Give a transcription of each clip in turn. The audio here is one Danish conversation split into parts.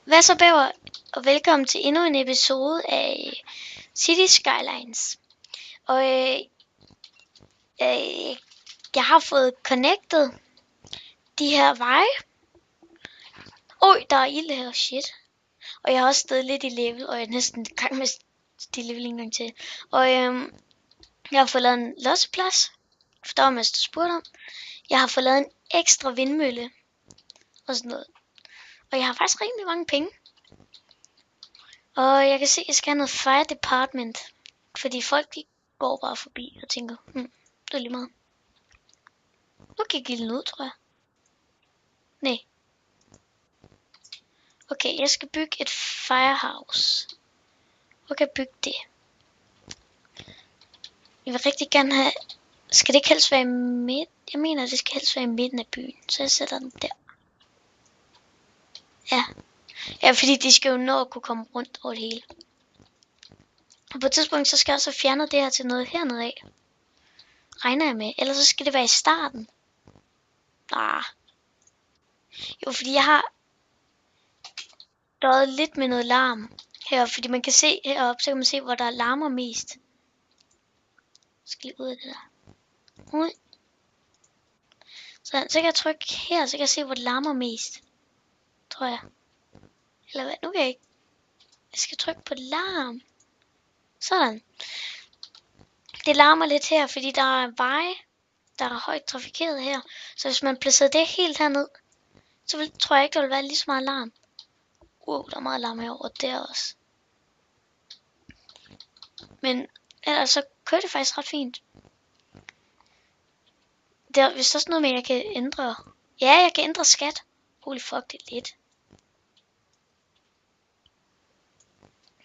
Hvad så, Bæver? Og velkommen til endnu en episode af City Skylines. Og jeg har fået connected de her veje. Der er ild her, shit. Og jeg har også steget lidt i level, og jeg er næsten i gang med de level en gang til. Og jeg har fået lavet en losseplads, for der var mest, der spurgte om. Jeg har fået lavet en ekstra vindmølle og sådan noget. Og jeg har faktisk rimelig mange penge. Og jeg kan se, at jeg skal have noget fire department. Fordi folk de går bare forbi og tænker, det er lige meget. Nu gik ilden ud, tror jeg. Nej. Okay, jeg skal bygge et firehouse. Hvor kan jeg bygge det? Jeg vil rigtig gerne have... Skal det ikke helst være i midt? Jeg mener, det skal helst være i midten af byen. Så jeg sætter den der. Ja, fordi de skal jo nå at kunne komme rundt over det hele. Og på et tidspunkt, så skal jeg også fjerne det her til noget hernede af. Regner jeg med. Ellers så skal det være i starten. Jo, fordi jeg har døjet lidt med noget larm her, fordi man kan se heroppe, så kan man se, hvor der larmer mest. Jeg skal lige ud af det der. Så kan jeg trykke her, så kan jeg se, hvor det larmer mest. Tror jeg. Eller hvad? Nu kan jeg ikke. Jeg skal trykke på larm. Sådan. Det larmer lidt her, fordi der er veje, der er højt trafikeret her. Så hvis man placerer det helt herned, så tror jeg ikke, der vil være lige så meget larm. Der er meget larm herovre der også. Men ellers så kører det faktisk ret fint. Der er vist også noget med, at jeg kan ændre. Ja, jeg kan ændre skat. Holy fuck, det er lidt.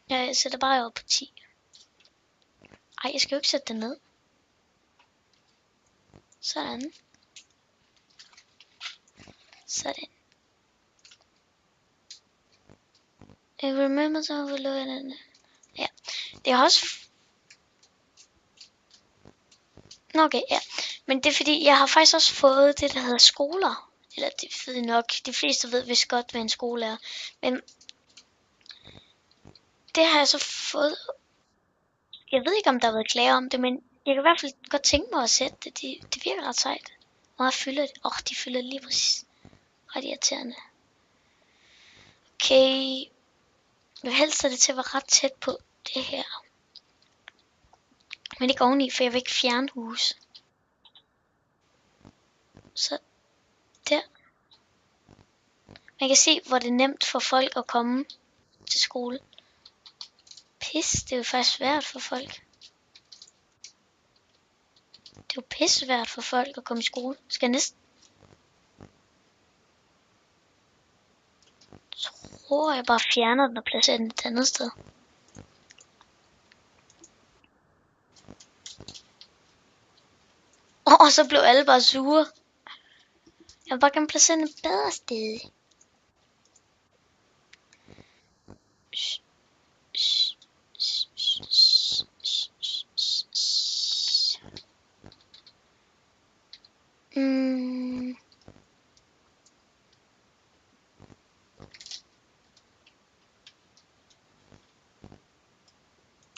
Jeg sætter bare op på 10. Ej, jeg skal jo ikke sætte det ned. Sådan. Sådan. I remember to overlook it. Ja, det er også... Nå, okay, ja. Men det er fordi, jeg har faktisk også fået det, der hedder skoler. Eller det ved jeg nok. De fleste ved vist godt, hvad en skole er. Men det har jeg så fået... Jeg ved ikke, om der har været klager om det, men jeg kan i hvert fald godt tænke mig at sætte det. Det virker ret sejt. Meget fylder det. De fylder lige præcis. Ret irriterende. Okay. Jeg vil helst have det til at være ret tæt på det her. Men ikke oveni, for jeg vil ikke fjerne hus. Så der. Man kan se, hvor det er nemt for folk at komme til skole. Pis, det er jo faktisk svært for folk. Det er jo pisse svært for folk at komme i skole. Skal jeg næsten... tror jeg bare fjerner den og placerer den et andet sted. Så blev alle bare sure. Jeg vil bare gerne placere den et bedre sted.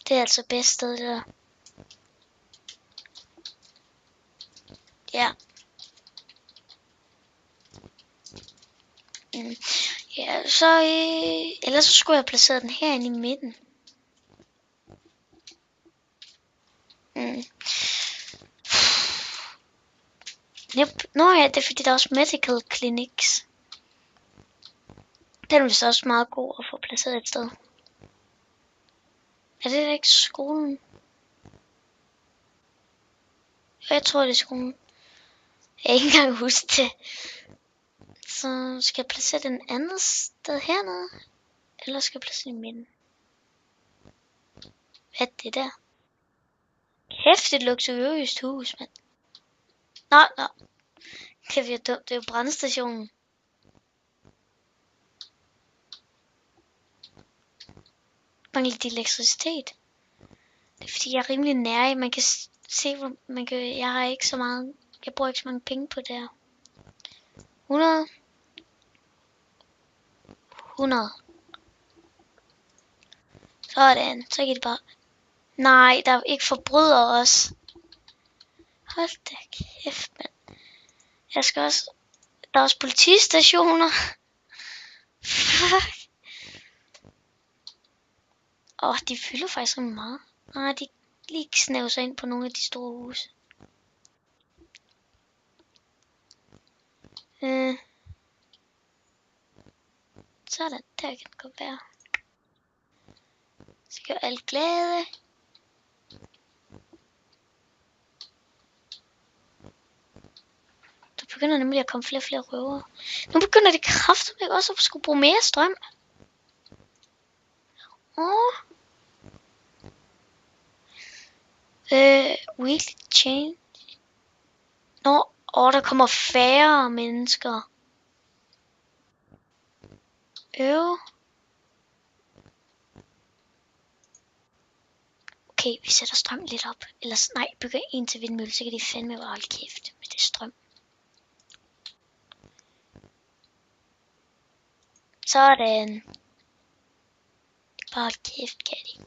Det er altså bedst sted, det der. Ja. Ja, så... ellers så skulle jeg placere den herinde i midten. Nå ja, det er fordi der er også medical clinics. Den er vist også meget god at få placeret et sted. Er det ikke skolen? Jeg tror det er skolen. Jeg kan ikke engang huske det. Så skal jeg placere den andet sted hernede? Eller skal jeg placere den i midten? Hvad er det der? Kæft, et luksuriøst hus, mand. Nå. Kæft, jeg er dumt. Det er jo brandstationen. Mangler de elektricitet? Det er fordi, jeg er rimelig nær. Man kan se, hvor man kan... Jeg har ikke så meget... Jeg bruger ikke så mange penge på det her. 100. Sådan, så kan de bare... Nej, der er ikke forbrydere os. Hold da kæft, mand. Jeg skal også... Der er også politistationer. Fuck. De fylder faktisk rimelig meget. Nej, de lige snæver sig ind på nogle af de store huse. Sådan, der kan det godt være. Så gør alt glade. Der begynder nemlig at komme flere og flere røvere. Nu begynder det kraftigt også at skulle bruge mere strøm. Weekly change. Der kommer færre mennesker. Okay, vi sætter strøm lidt op. Ellers nej, bygger en til vindmølle, så kan de fandme bare holde kæft med det strøm. Sådan. Bare hold kæft, kan de.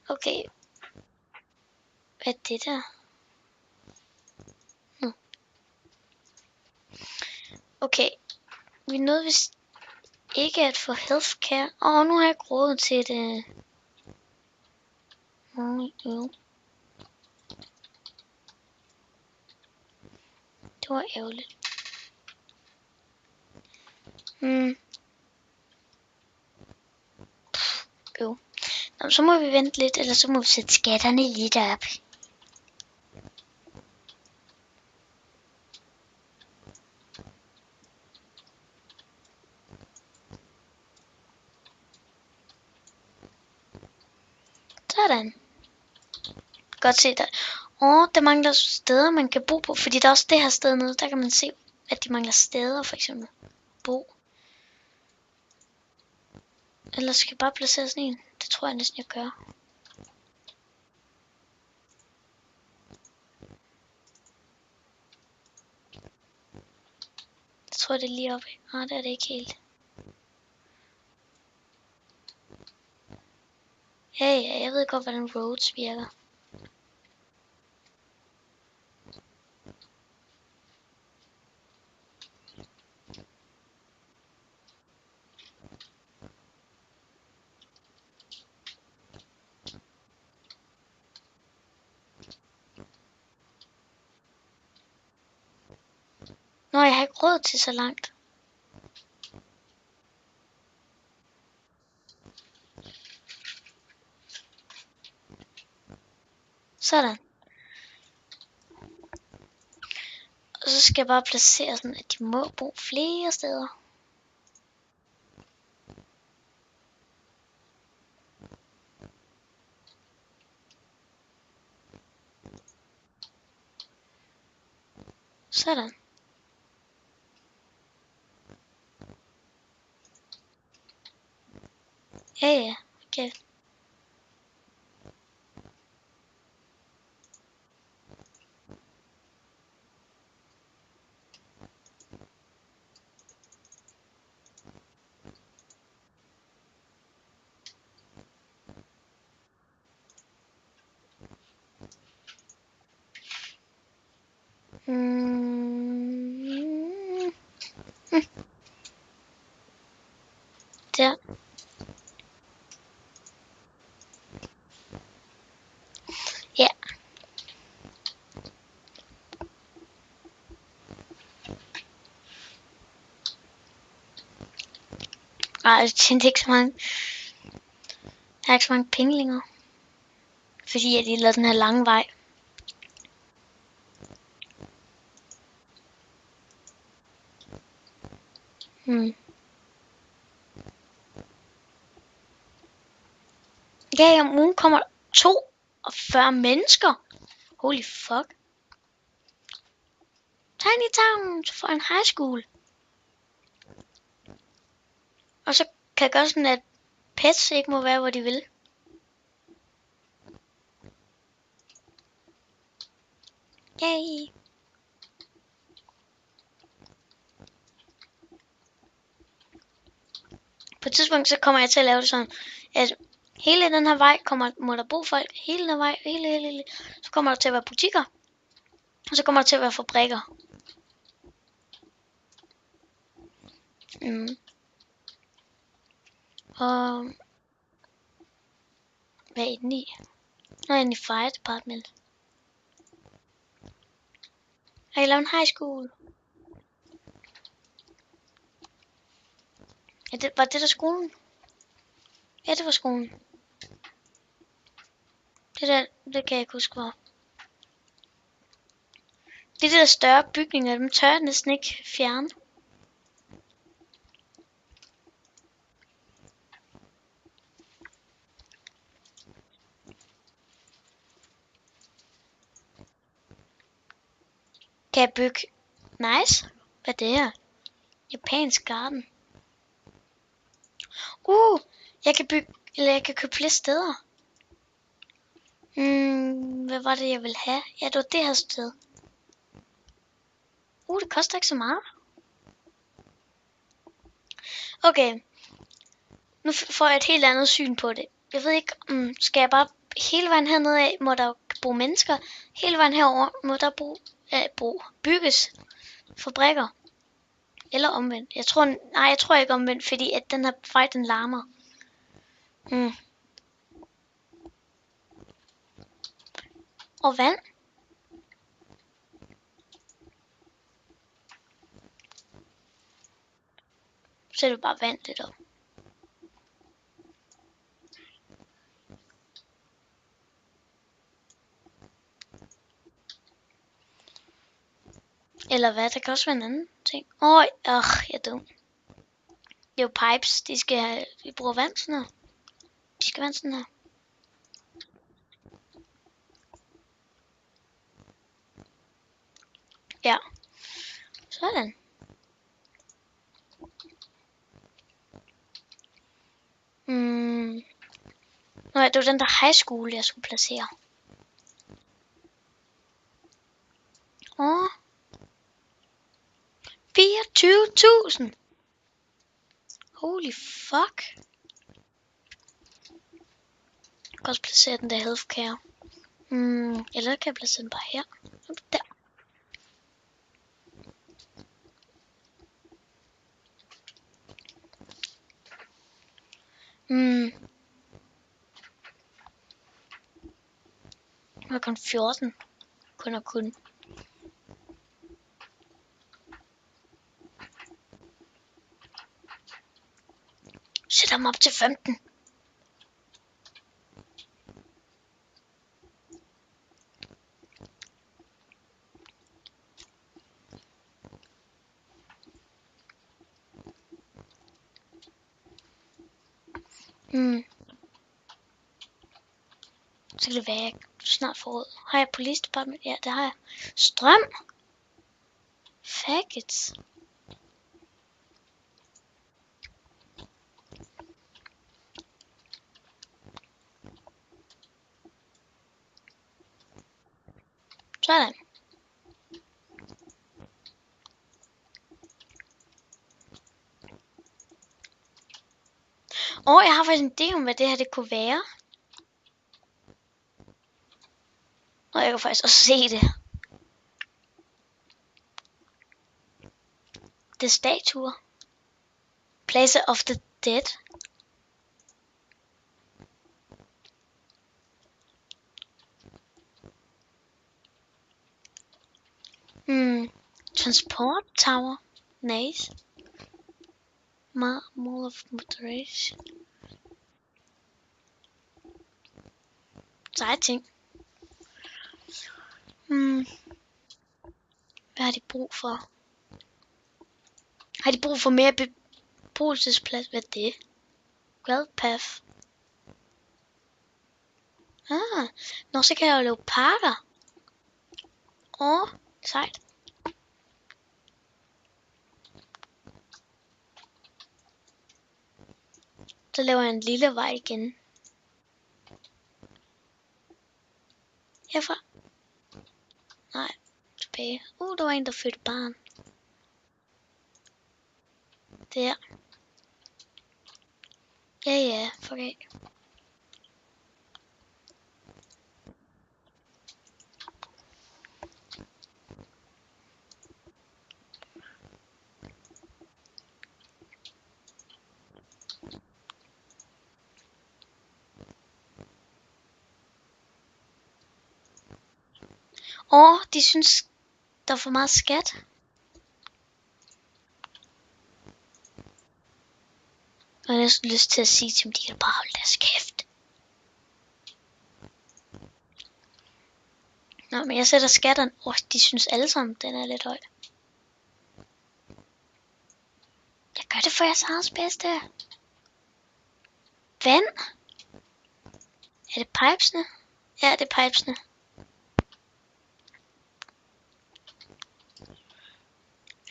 Okay. Hvad er det der? Okay. Vi nåede vist ikke at få healthcare. Nu har jeg ikke råd til det. Det var ærgerligt. Så må vi vente lidt, eller så må vi sætte skatterne lidt op. Sådan. Godt se der. Der mangler steder, man kan bo på. Fordi der er også det her sted nede, der kan man se, at de mangler steder, for eksempel. Bo. Ellers skal jeg bare placere sådan en. Det tror jeg næsten, jeg gør. Jeg tror, det er lige oppe. Nej, det er det ikke helt. Ja, jeg ved godt, hvordan roads virker. Jeg har ikke råd til så langt. Sådan. Og så skal jeg bare placere sådan, at de må bo flere steder. Sådan. Ja, okay. Der. Ja. Jeg tjente ikke så mange. Jeg har ikke så mange penge længere. Fordi at de lavede den her lange vej. Ja, om ugen kommer 42 mennesker. Holy fuck. Tiny Town for en high school. Og så kan jeg gøre sådan, at pets ikke må være, hvor de vil. Yay. På et tidspunkt, så kommer jeg til at lave det sådan, at hele den her vej må der bo folk. Hele den vej, hele. Så kommer der til at være butikker. Og så kommer der til at være fabrikker. Og hvad er den i? Nå, er den i Fire Department. Og jeg laver en high school. Var det der skolen? Ja, det var skolen. Det kan jeg ikke huske, hvor. De der større bygninger, dem tør jeg næsten ikke fjerne. Kan jeg bygge? Nice. Hvad er det her? Japansk garden. Jeg kan bygge, eller jeg kan købe flere steder. Hvad var det, jeg ville have? Ja, det var det her sted. Det koster ikke så meget. Okay. Nu får jeg et helt andet syn på det. Jeg ved ikke, skal jeg bare hele vejen hernede af, må der bo mennesker. Hele vejen herover må der bygges fabrikker. Eller omvendt. Jeg tror ikke omvendt, fordi at den her vej, den larmer. Og vand. Så er det bare vand lidt op. Eller hvad, der kan også være en anden ting. Jeg er dum. Det er jo pipes, de bruger vand sådan her. De skal vand sådan her. Ja. Sådan. Nej, det var den der high school, jeg skulle placere. 24.000. Holy fuck. Jeg kan også placere den der healthcare. Eller kan jeg placere den bare her. Der. Jeg har kun 14. Kun. Sæt ham op til 15. Så kan det være, jeg snart får råd. Har jeg police department? Ja, det har jeg. Strøm. Faggots. Sådan. Jeg har faktisk en idé om, hvad det her det kunne være. Og jeg kan faktisk også se det. Det er statuer. Place of the Dead. Transport tower. Nice. Mall of moderation. Seje ting. Hvad har de brug for? Har de brug for mere beboelsesplads? Hvad er det? Path. Så kan jeg jo lave parker. Sejt. Så laver jeg en lille vej igen. Herfra. Nej, tilbage. Der var en, der fødte barn. Der. Ja, fuck af. De synes, der er for meget skat. Jeg har næsten lyst til at sige til dem, de kan bare holde deres kæft. Nå, men jeg sætter skatterne. De synes alle sammen, den er lidt høj. Jeg gør det for jeres eget bedste. Vand? Er det pipesne? Ja, det er pipesne.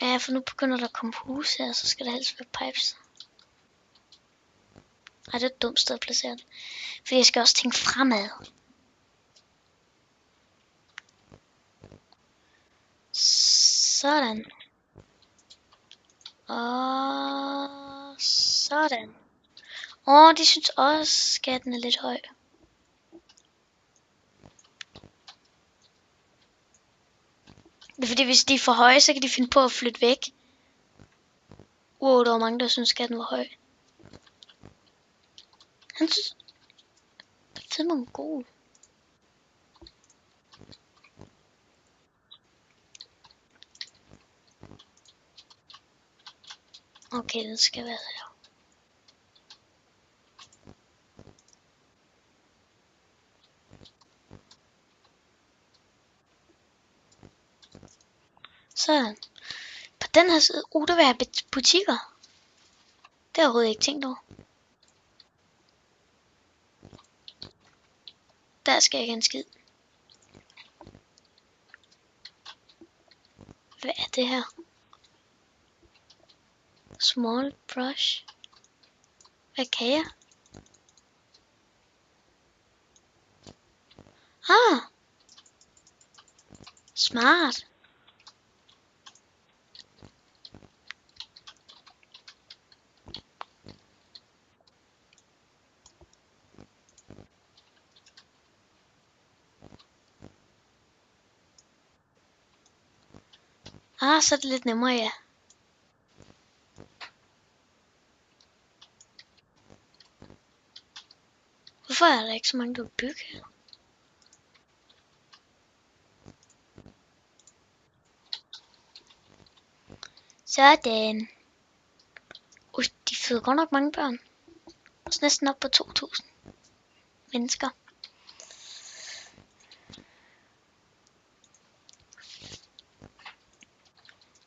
Ja, for nu begynder der at komme huse her, så skal der helst være pipes. Ej, det er et dumt sted at placere den. Fordi jeg skal også tænke fremad. Sådan. Og sådan. De synes også, skatten er lidt høj. Det er fordi, hvis de er for høje, så kan de finde på at flytte væk. Der var mange, der synes, skatten var høj. Han synes... Det er fandme god. Okay, den skal være her. Sådan. På den her side, der vil have butikker. Det har jeg overhovedet ikke tænkt over. Der skal jeg ikke en skid. Hvad er det her? Small brush. Hvad kan jeg? Smart. Så er det lidt nemmere, ja. Hvorfor er der ikke så mange, der vil bygge her? Sådan. De føder godt nok mange børn. Også næsten op på 2000 mennesker.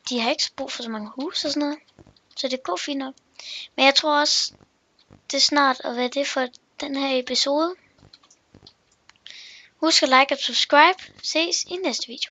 De har ikke brug for så mange huse og sådan noget. Så det går fint nok. Men jeg tror også, det er snart at være det for den her episode. Husk at like og subscribe. Ses i næste video.